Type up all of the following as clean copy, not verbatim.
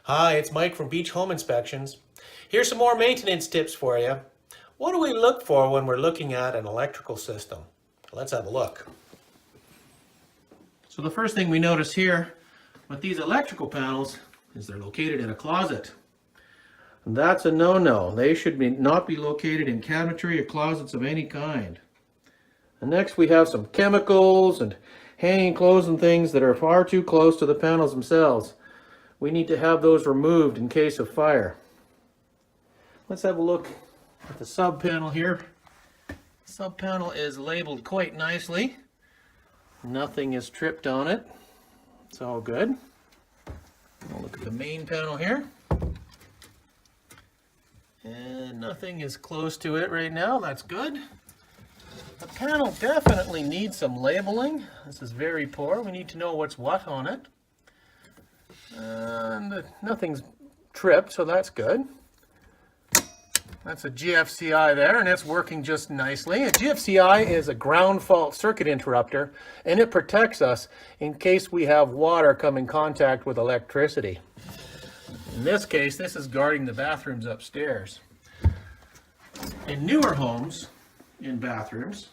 Hi, it's Mike from Beach Home Inspections. Here's some more maintenance tips for you. What do we look for when we're looking at an electrical system? Let's have a look. So the first thing we notice here with these electrical panels is they're located in a closet. And that's a no-no. They should not be located in cabinetry or closets of any kind. And next we have some chemicals and hanging clothes and things that are far too close to the panels themselves. We need to have those removed in case of fire. Let's have a look at the sub panel here. The sub panel is labeled quite nicely. Nothing is tripped on it. It's all good. We'll look at the main panel here. And nothing is close to it right now. That's good. The panel definitely needs some labeling. This is very poor. We need to know what's what on it. And nothing's tripped, so that's good. That's a GFCI there, and it's working just nicely. A GFCI is a ground fault circuit interrupter, and it protects us in case we have water come in contact with electricity. In this case, this is guarding the bathrooms upstairs. In newer homes, in bathrooms,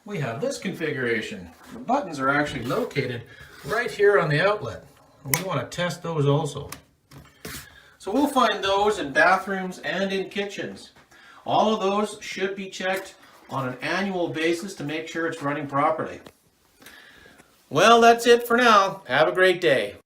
we have this configuration. The buttons are actually located right here on the outlet. We want to test those also. So we'll find those in bathrooms and in kitchens. All of those should be checked on an annual basis to make sure it's running properly. Well, that's it for now. Have a great day.